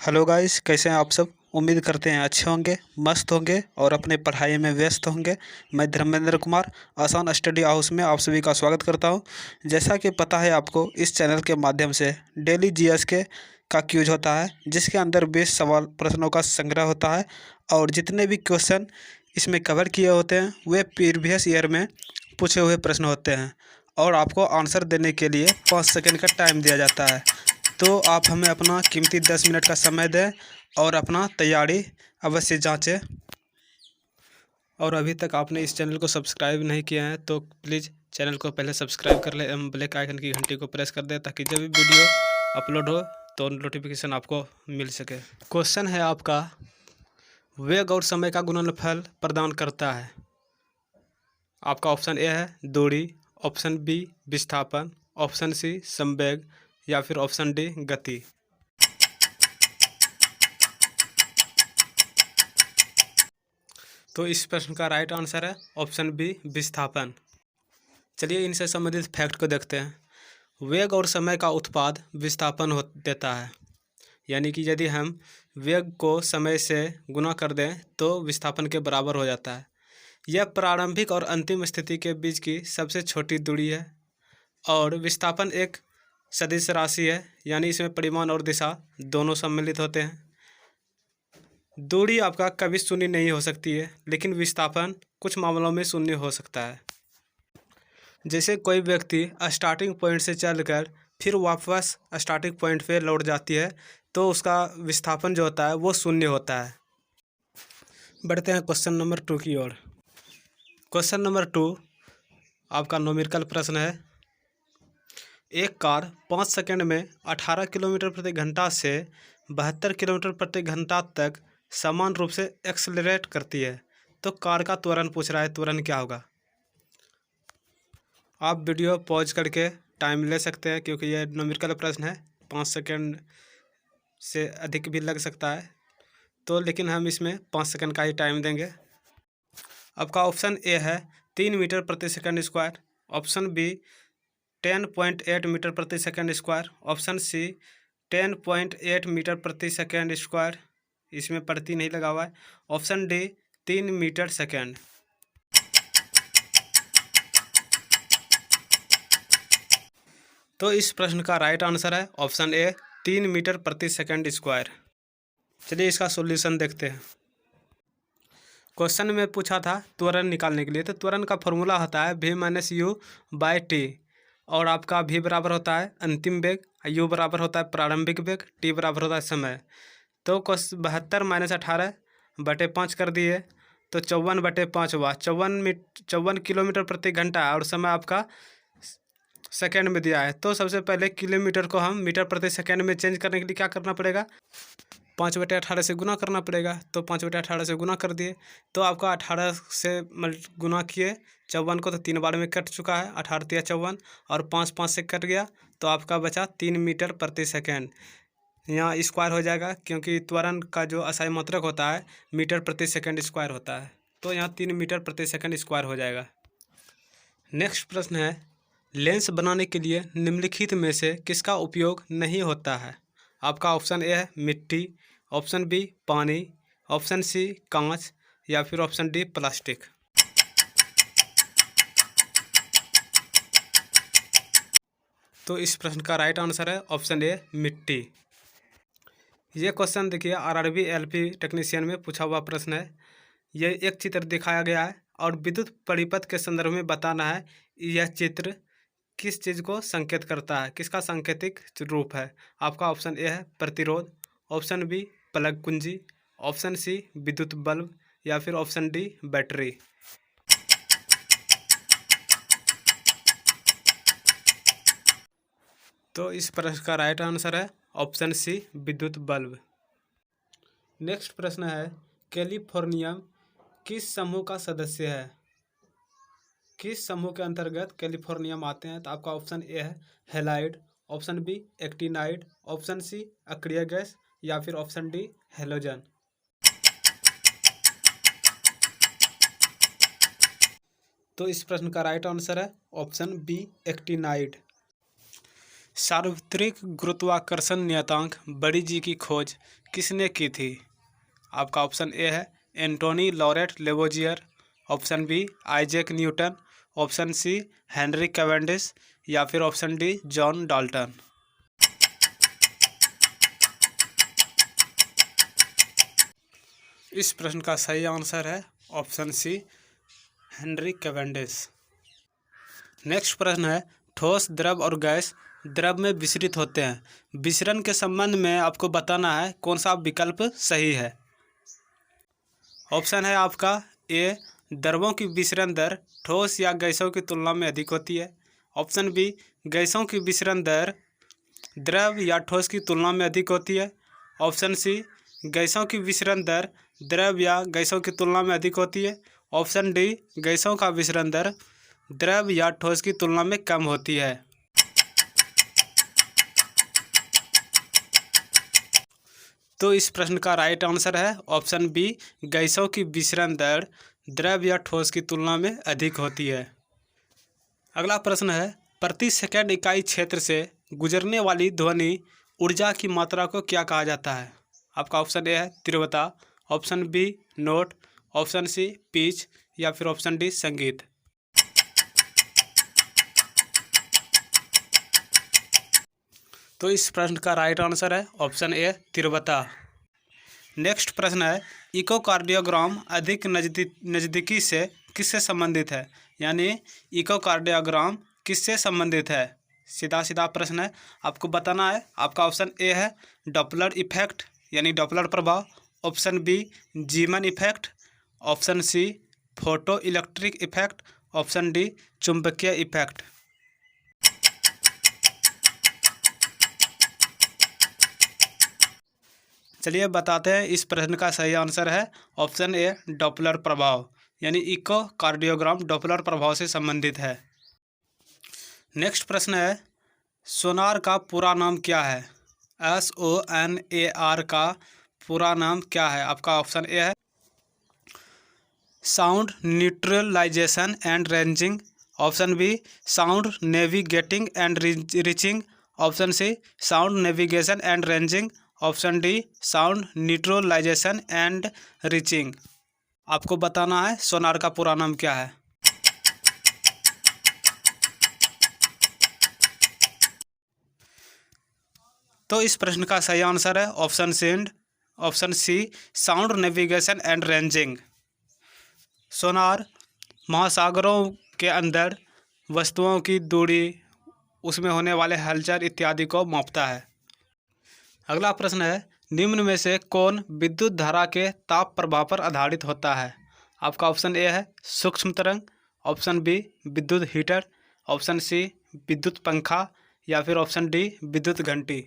Hello guys, कैसे हैं आप सब। उम्मीद करते हैं अच्छे होंगे, मस्त होंगे और अपने पढ़ाई में व्यस्त होंगे। मैं धर्मेंद्र कुमार आसान स्टडी हाउस में आप सभी का स्वागत करता हूं। जैसा कि पता है आपको, इस चैनल के माध्यम से डेली जीएस के का क्यूज होता है, जिसके अंदर 20 सवाल प्रश्नों का संग्रह होता है और जितने भी क्वेश्चन इसमें कवर किए होते हैं वे प्रीवियस ईयर में पूछे हुए प्रश्न होते हैं और आपको आंसर देने के लिए 5 सेकंड का टाइम दिया जाता है। तो आप हमें अपना कीमती 10 मिनट का समय दें और अपना तैयारी अवश्य जांचें। और अभी तक आपने इस चैनल को सब्सक्राइब नहीं किया है तो प्लीज़ चैनल को पहले सब्सक्राइब कर ले एवं ब्लैक आइकन की घंटी को प्रेस कर दें, ताकि जब भी वीडियो अपलोड हो तो नोटिफिकेशन आपको मिल सके। क्वेश्चन है आपका, वेग और समय का गुणनफल प्रदान करता है। आपका ऑप्शन ए है दूरी, ऑप्शन बी विस्थापन, ऑप्शन सी संवेग या फिर ऑप्शन डी गति। तो इस प्रश्न का राइट आंसर है ऑप्शन बी विस्थापन। चलिए इनसे संबंधित फैक्ट को देखते हैं। वेग और समय का उत्पाद विस्थापन हो देता है, यानी कि यदि हम वेग को समय से गुना कर दें तो विस्थापन के बराबर हो जाता है। यह प्रारंभिक और अंतिम स्थिति के बीच की सबसे छोटी दूरी है और विस्थापन एक सदिश राशि है, यानी इसमें परिमाण और दिशा दोनों सम्मिलित होते हैं। दूरी आपका कभी शून्य नहीं हो सकती है, लेकिन विस्थापन कुछ मामलों में शून्य हो सकता है। जैसे कोई व्यक्ति स्टार्टिंग पॉइंट से चलकर फिर वापस स्टार्टिंग पॉइंट पे लौट जाती है तो उसका विस्थापन जो होता है वो शून्य होता है। बढ़ते हैं क्वेश्चन नंबर 2 की ओर। क्वेश्चन नंबर 2 आपका न्यूमेरिकल प्रश्न है। एक कार 5 सेकंड में 18 किलोमीटर प्रति घंटा से 72 किलोमीटर प्रति घंटा तक समान रूप से एक्सेलरेट करती है, तो कार का त्वरण पूछ रहा है। त्वरण क्या होगा? आप वीडियो पॉज करके टाइम ले सकते हैं, क्योंकि यह न्यूमेरिकल प्रश्न है, 5 सेकंड से अधिक भी लग सकता है, तो लेकिन हम इसमें 5 सेकंड का ही टाइम देंगे। आपका ऑप्शन ए है 3 मीटर प्रति second square, option B 10.8 meter प्रति second square, option C 10.8 meter प्रति सेकंड स्क्वायर, इसमें प्रति नहीं लगा हुआ है, ऑप्शन डी 3 मीटर सेकंड। तो इस प्रश्न का राइट आंसर है ऑप्शन ए 3 मीटर प्रति सेकंड स्क्वायर। चलिए इसका सॉल्यूशन देखते हैं। क्वेश्चन में पूछा था त्वरण निकालने के लिए, तो त्वरण का फॉर्मूला होता है v-u/t और आपका v बराबर होता है अंतिम वेग, u बराबर होता है प्रारंभिक वेग, t बराबर होता है समय। तो 72-18/5 कर दिए तो 54/5 हुआ। 54 किलोमीटर प्रति घंटा और समय आपका सेकंड में दिया है। तो सबसे पहले किलोमीटर को हम मीटर प्रति सेकंड में चेंज करने के लिए क्या करना पड़ेगा? 5/18 से गुना करना पड़ेगा। तो 5/18 से गुना कर दिए तो आपका 18 से गुना किए 54 को, तो 3 बार में कट चुका है, 18 या 54 और 5 से कट गया तो आपका बचा 3 मीटर प्रति सेकंड। यहाँ स्क्वायर हो जाएगा, क्योंकि त्वरण का जो असाई मात्रक होता है मीटर प्रति सेकंड स्क्वायर होता है, तो यहाँ 3 मीटर प्रति सेकंड स्क्वायर हो जाएगा। नेक्स्ट प्रश्न है, लेंस बनाने के लिए निम्नलिखित में से किसका उपयोग नहीं होता है? आपका ऑप्शन ए है मिट्टी, ऑप्शन बी पानी, ऑप्शन सी कांच या फिर ऑप्शन डी प्लास्टिक। तो इस प्रश्न का राइट आंसर है ऑप्शन ए मिट्टी। ये क्वेश्चन देखिए आरआरबी एलपी टेक्नीशियन में पूछा हुआ प्रश्न है। ये एक चित्र दिखाया गया है और विद्युत परिपथ के संदर्भ में बताना है यह चित्र किस चीज़ को संकेत करता है, किसका सांकेतिक रूप है। आपका ऑप्शन ए है प्रतिरोध, ऑप्शन बी प्लग कुंजी, ऑप्शन सी विद्युत बल्ब या फिर ऑप्शन डी बैटरी। तो इस प्रश्न का राइट आंसर है ऑप्शन सी विद्युत बल्ब। नेक्स्ट प्रश्न है, कैलिफोर्नियम किस समूह का सदस्य है? किस समूह के अंतर्गत कैलिफोर्नियम आते हैं? तो आपका ऑप्शन ए है halide, option B actinide, option C अक्रिय गैस या फिर ऑप्शन डी हेलोजन। तो इस प्रश्न का राइट आंसर है ऑप्शन बी एक्टिनाइड। सार्वत्रिक गुरुत्वाकर्षण नियतांक बड़ी जी की खोज किसने की थी? आपका ऑप्शन ए है Antoine Laurent Lavoisier, option B Isaac Newton, option C Henry Cavendish या फिर ऑप्शन डी जॉन डाल्टन। इस प्रश्न का सही आंसर है option C Henry Cavendish. Next प्रश्न है ठोस, द्रव और गैस द्रव में विसरित होते हैं। विसरण के संबंध में आपको बताना है कौन सा विकल्प सही है। ऑप्शन है आपका ए द्रवों की विसरण दर ठोस या गैसों की तुलना में अधिक होती है, ऑप्शन बी गैसों की विसरण दर द्रव या ठोस की तुलना में अधिक होती है, ऑप्शन सी गैसों की विसरण दर द्रव या गैसों की तुलना में अधिक होती है, ऑप्शन डी गैसों का विसरण दर द्रव या ठोस की तुलना में कम होती है। तो इस प्रश्न का राइट आंसर है ऑप्शन बी गैसों की विसरण दर द्रव या ठोस की तुलना में अधिक होती है। अगला प्रश्न है प्रति सेकंड इकाई क्षेत्र से गुजरने वाली ध्वनि ऊर्जा की मात्रा को क्या कहा जाता है? आपका ऑप्शन ए है तीव्रता, option B note, option C pitch या फिर ऑप्शन डी संगीत। तो इस प्रश्न का राइट आंसर है ऑप्शन ए तीव्रता। नेक्स्ट प्रश्न है इकोकार्डियोग्राम अधिक नज़दीकी से किससे संबंधित है? यानी इकोकार्डियोग्राम किससे संबंधित है? सीधा सीधा प्रश्न है, आपको बताना है। आपका ऑप्शन ए है डॉपलर इफेक्ट यानी डॉपलर प्रभाव, option B Zeeman effect, option C photoelectric effect, option D चुंबकीय इफेक्ट। चलिए बताते हैं, इस प्रश्न का सही आंसर है ऑप्शन ए डॉपलर प्रभाव यानी इकोकार्डियोग्राम डॉपलर प्रभाव से संबंधित है। नेक्स्ट प्रश्न है सोनार का पूरा नाम क्या है? SONAR का पूरा नाम क्या है? आपका ऑप्शन ए है sound neutralisation and ranging, option B sound navigating and reaching, option C sound navigation and ranging, option D sound neutralisation and reaching. आपको बताना है सोनार का पूरा नाम क्या है। तो इस प्रश्न का सही आंसर है option C sound navigation and ranging. Sonar महासागरों के अंदर वस्तुओं की दूरी, उसमें होने वाले हलचल इत्यादि को मापता है। अगला प्रश्न है निम्न में से कौन विद्युत धारा के ताप प्रवाह पर आधारित होता है? आपका ऑप्शन ए है सूक्ष्म तरंग, ऑप्शन बी विद्युत हीटर, ऑप्शन सी विद्युत पंखा या फिर ऑप्शन डी विद्युत घंटी।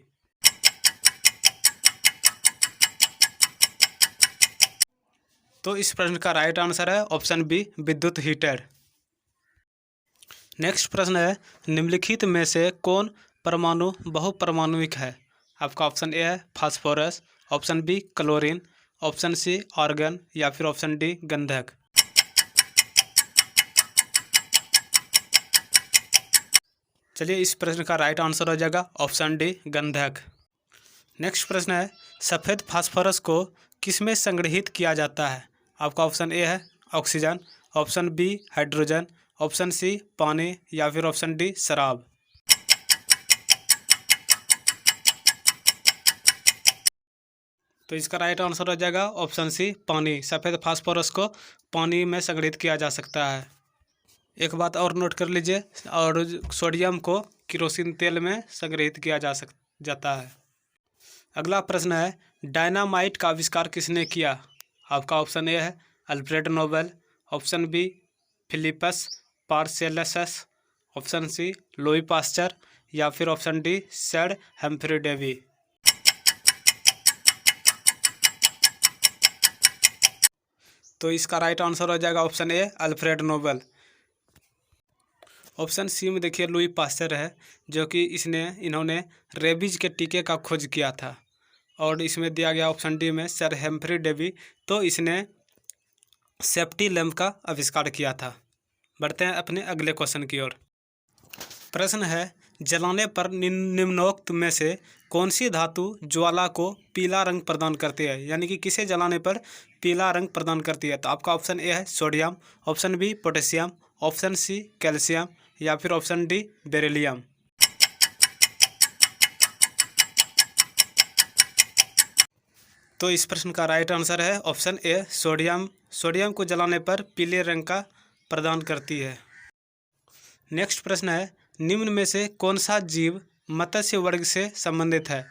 तो इस प्रश्न का राइट आंसर है ऑप्शन बी विद्युत हीटर। नेक्स्ट प्रश्न है निम्नलिखित में से कौन परमाणु बहुपरमाणुविक है? आपका ऑप्शन ए है phosphorus, option B chlorine, option C argon या फिर ऑप्शन डी गंधक। चलिए इस प्रश्न का राइट आंसर हो जाएगा ऑप्शन डी गंधक। नेक्स्ट प्रश्न है सफ़ेद फास्फोरस को किसमें संग्रहित किया जाता है? आपका ऑप्शन ए है oxygen, option B hydrogen, option C पानी या फिर ऑप्शन डी शराब। तो इसका राइट आंसर हो जाएगा ऑप्शन सी पानी। सफ़ेद फास्फोरस को पानी में संग्रहित किया जा सकता है। एक बात और नोट कर लीजिए, और सोडियम को केरोसिन तेल में संग्रहित किया जाता है। अगला प्रश्न है डायनामाइट का आविष्कार किसने किया? आपका ऑप्शन ए है Alfred Nobel, option B Philippus Paracelsus, option C Louis Pasteur या फिर option D sir Humphry Davy. तो इसका राइट आंसर हो जाएगा option A Alfred Nobel. Option C में देखिए लुई पास्चर है, जो कि इन्होंने रेबीज के टीके का खोज किया था। और इसमें दिया गया ऑप्शन डी में सर हम्फ्री डेवी, तो इसने सेफ्टी लैंप का आविष्कार किया था। बढ़ते हैं अपने अगले क्वेश्चन की ओर। प्रश्न है जलाने पर निम्नोक्त में से कौन सी धातु ज्वाला को पीला रंग प्रदान करती है, यानी कि किसे जलाने पर पीला रंग प्रदान करती है। तो आपका ऑप्शन ए है sodium, option B potassium, option C calcium या फिर ऑप्शन डी बेरिलियम। तो इस प्रश्न का राइट आंसर है ऑप्शन ए सोडियम। सोडियम को जलाने पर पीले रंग का प्रदान करती है। नेक्स्ट प्रश्न है, निम्न में से कौन सा जीव मत्स्य वर्ग से संबंधित है।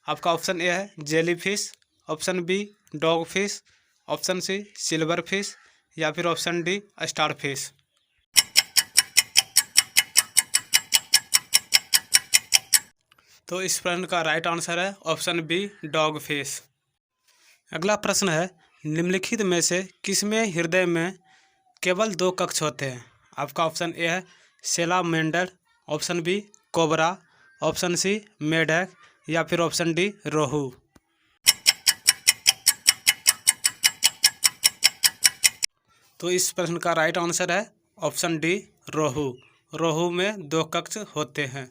आपका ऑप्शन ए है jellyfish, option B dog fish, option C silver fish या फिर ऑप्शन डी स्टार फिश। तो इस प्रश्न का राइट आंसर है ऑप्शन बी डॉग फिश। अगला प्रश्न है, निम्नलिखित में से किसमें हृदय में केवल 2 कक्ष होते हैं। आपका ऑप्शन ए है salamander, option B cobra, option C मेढक या फिर ऑप्शन डी रोहू। तो इस प्रश्न का राइट आंसर है ऑप्शन डी रोहू। रोहू में 2 कक्ष होते हैं।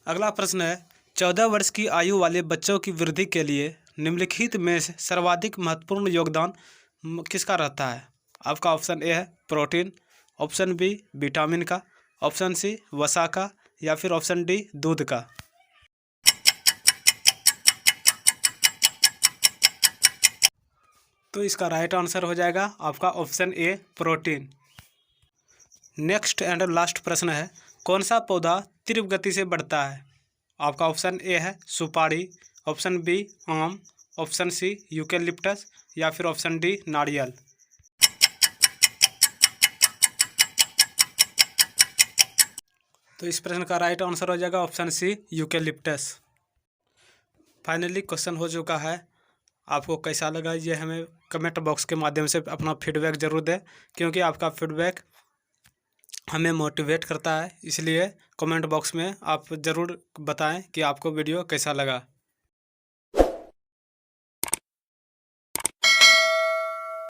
अगला प्रश्न है, 14 वर्ष की आयु वाले बच्चों की वृद्धि के लिए निम्नलिखित में से सर्वाधिक महत्वपूर्ण योगदान किसका रहता है। आपका ऑप्शन ए है प्रोटीन, ऑप्शन बी विटामिन का, ऑप्शन सी वसा का या फिर ऑप्शन डी दूध का। तो इसका राइट आंसर हो जाएगा आपका option A protein. Next and last प्रश्न है, कौन सा पौधा तीव्र गति से बढ़ता है। आपका ऑप्शन ए है सुपारी, ऑप्शन बी आम, ऑप्शन सी यूकेलिप्टस या फिर ऑप्शन डी नारियल। तो इस प्रश्न का राइट आंसर हो जाएगा option C eucalyptus. Finally question हो चुका है। आपको कैसा लगा ये हमें कमेंट बॉक्स के माध्यम से अपना फीडबैक ज़रूर दें, क्योंकि आपका फीडबैक हमें मोटिवेट करता है। इसलिए कमेंट बॉक्स में आप ज़रूर बताएं कि आपको वीडियो कैसा लगा।